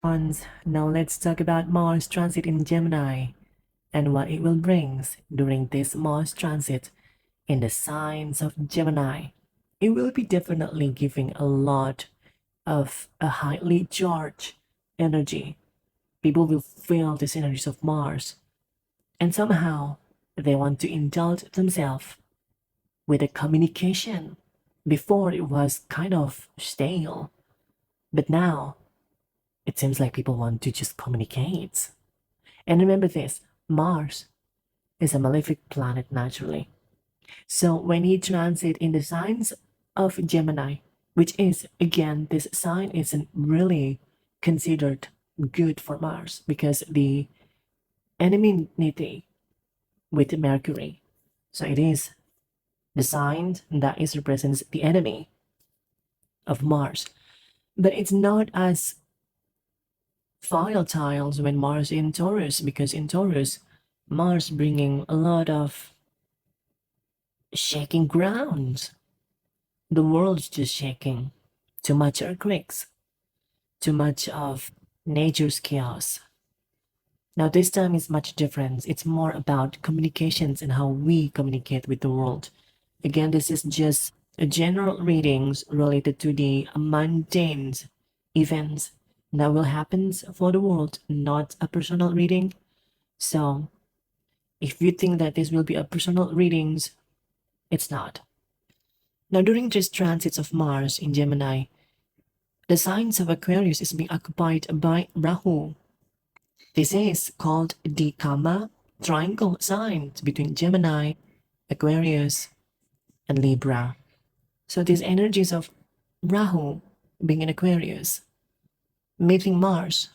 Now let's talk about Mars transit in Gemini and what it will bring during this Mars transit in the signs of Gemini. It will be definitely giving a lot of a highly charged energy. People will feel these energies of Mars, and somehow they want to indulge themselves with a communication. Before it was kind of stale, but now it seems like people want to just communicate. And remember this, Mars is a malefic planet naturally. So when he transit in the signs of Gemini, which is again, this sign isn't really considered good for Mars because the enmity with Mercury. So it is the sign that is represents the enemy of Mars. But it's not as volatile when Mars in Taurus, because in Taurus, Mars bringing a lot of shaking grounds. The world's just shaking. Too much earthquakes. Too much of nature's chaos. Now this time is much different. It's more about communications and how we communicate with the world. Again, this is just a general readings related to the mundane events that will happen for the world, not a personal reading. So if you think that this will be a personal readings, it's not. Now during this transits of Mars in Gemini, the signs of Aquarius is being occupied by Rahu. This is called the Kama triangle sign between Gemini, Aquarius, and Libra. So these energies of Rahu being in Aquarius, meeting Mars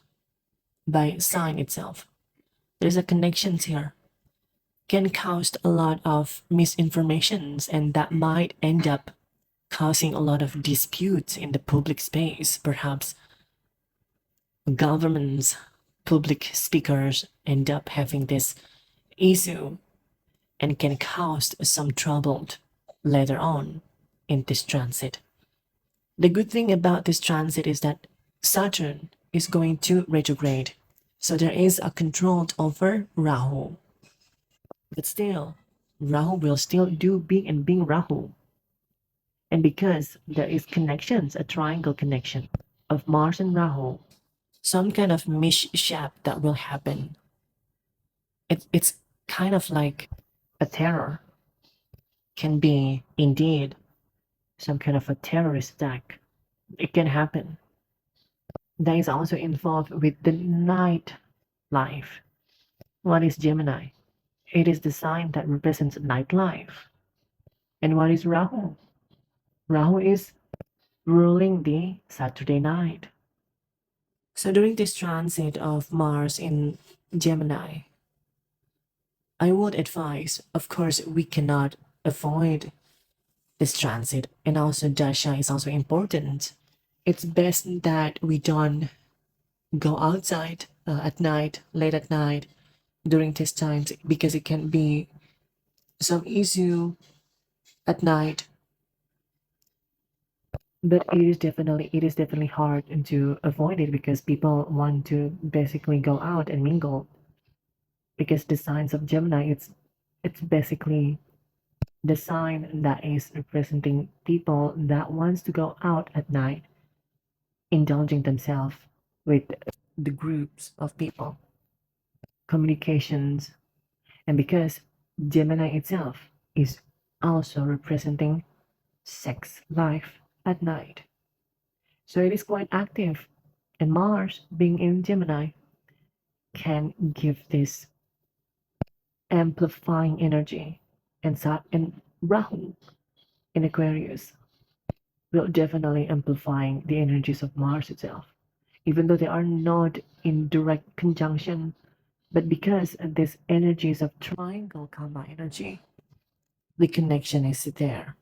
by sign itself. There's a connections here. Can cause a lot of misinformations and that might end up causing a lot of disputes in the public space. Perhaps governments, public speakers end up having this issue and can cause some trouble later on in this transit. The good thing about this transit is that Saturn is going to retrograde. So there is a control over Rahu. But still, Rahu will still do being Rahu. And because there is connections, a triangle connection of Mars and Rahu, some kind of mishap that will happen. It's kind of like a terror. Can be indeed some kind of a terrorist attack. It can happen. That is also involved with the night life. What is Gemini? It is the sign that represents nightlife. And what is Rahu? Rahu is ruling the Saturday night. So during this transit of Mars in Gemini, I would advise, of course, we cannot avoid this transit, and also Dasha is also important. It's best that we don't go outside at night, late at night, during these times, because it can be some issue at night. But it is definitely hard to avoid it because people want to basically go out and mingle. Because the signs of Gemini, it's basically the sign that is representing people that wants to go out at night, indulging themselves with the groups of people, communications, and because Gemini itself is also representing sex life at night. So it is quite active, and Mars being in Gemini can give this amplifying energy, and Rahu in Aquarius will definitely amplifying the energies of Mars itself, even though they are not in direct conjunction, but because this energies of triangle karma energy, the connection is there.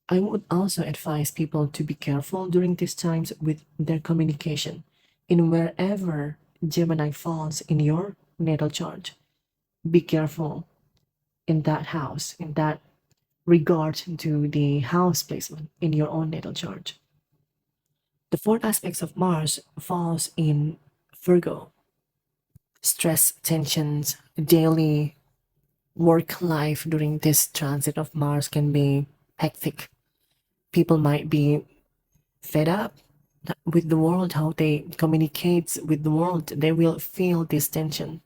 I would also advise people to be careful during these times with their communication in wherever Gemini falls in your natal chart. Be careful in that house, in that regard to the house placement in your own natal chart. The fourth aspects of Mars falls in Virgo. Stress, tensions, daily work life during this transit of Mars can be hectic. People might be fed up with the world, how they communicate with the world. They will feel this tension.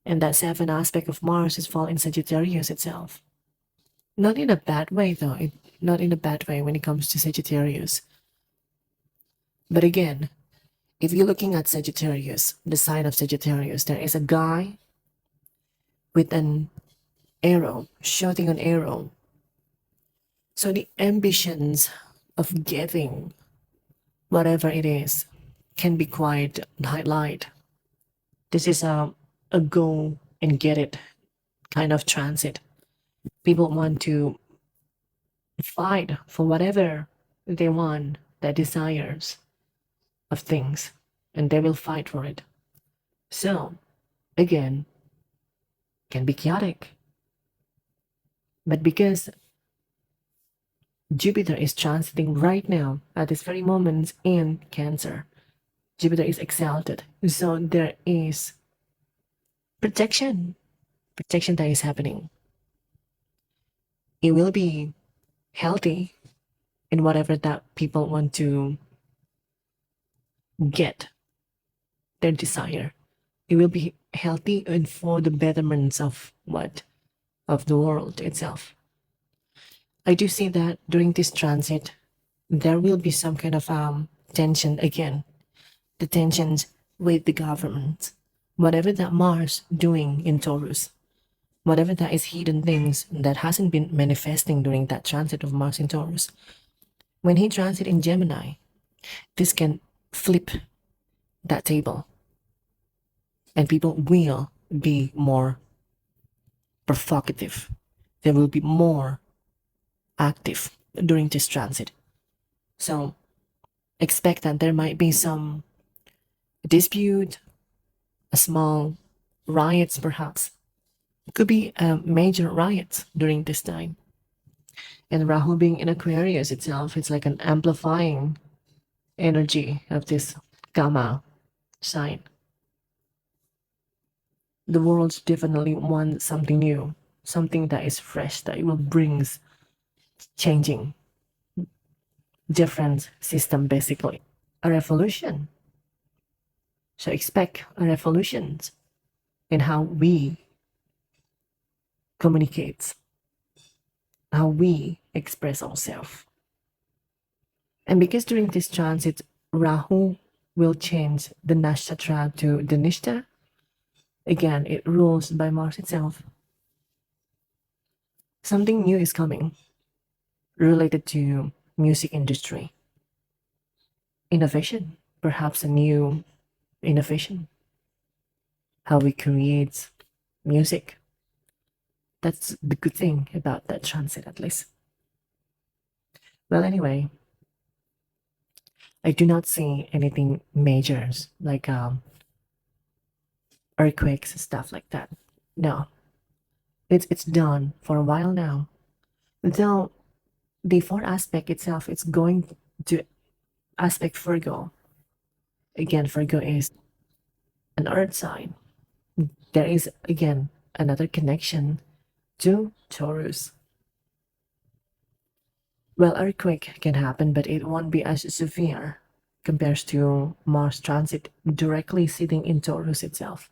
And that seventh aspect of Mars is fall in Sagittarius itself. Not in a bad way, though. Not in a bad way when it comes to Sagittarius. But again, if you're looking at Sagittarius, the sign of Sagittarius, there is a guy with an arrow, shooting an arrow. So the ambitions of getting whatever it is can be quite highlight. This is a go and get it kind of transit. People want to fight for whatever they want, their desires of things, and they will fight for it. So, again, can be chaotic. But because Jupiter is transiting right now at this very moment in Cancer, Jupiter is exalted. So there is protection that is happening. It will be healthy in whatever that people want to get their desire. It will be healthy and for the betterments of what? Of the world itself. I do see that during this transit, there will be some kind of tension again. The tensions with the government. Whatever that Mars doing in Taurus, whatever that is hidden things that hasn't been manifesting during that transit of Mars in Taurus, when he transit in Gemini, this can flip that table. And people will be more provocative. They will be more active during this transit. So expect that there might be some dispute, a small riots perhaps. It could be a major riot during this time. And Rahu being in Aquarius itself, it's like an amplifying energy of this Gamma sign. The world definitely wants something new, something that is fresh, that it will brings changing, different system basically. A revolution. So expect a revolution in how we communicate, how we express ourselves. And because during this transit, Rahu will change the nakshatra to the Nishta. Again, it rules by Mars itself. Something new is coming related to music industry. Innovation, perhaps a new innovation. How we create music. That's the good thing about that transit, at least. Well, anyway, I do not see anything majors like earthquakes and stuff like that. No, it's done for a while now. Though the fourth aspect itself, it's going to aspect Virgo. Again, Virgo is an earth sign. There is again another connection to Taurus. Well, earthquake can happen, but it won't be as severe compared to Mars transit directly sitting in Taurus itself.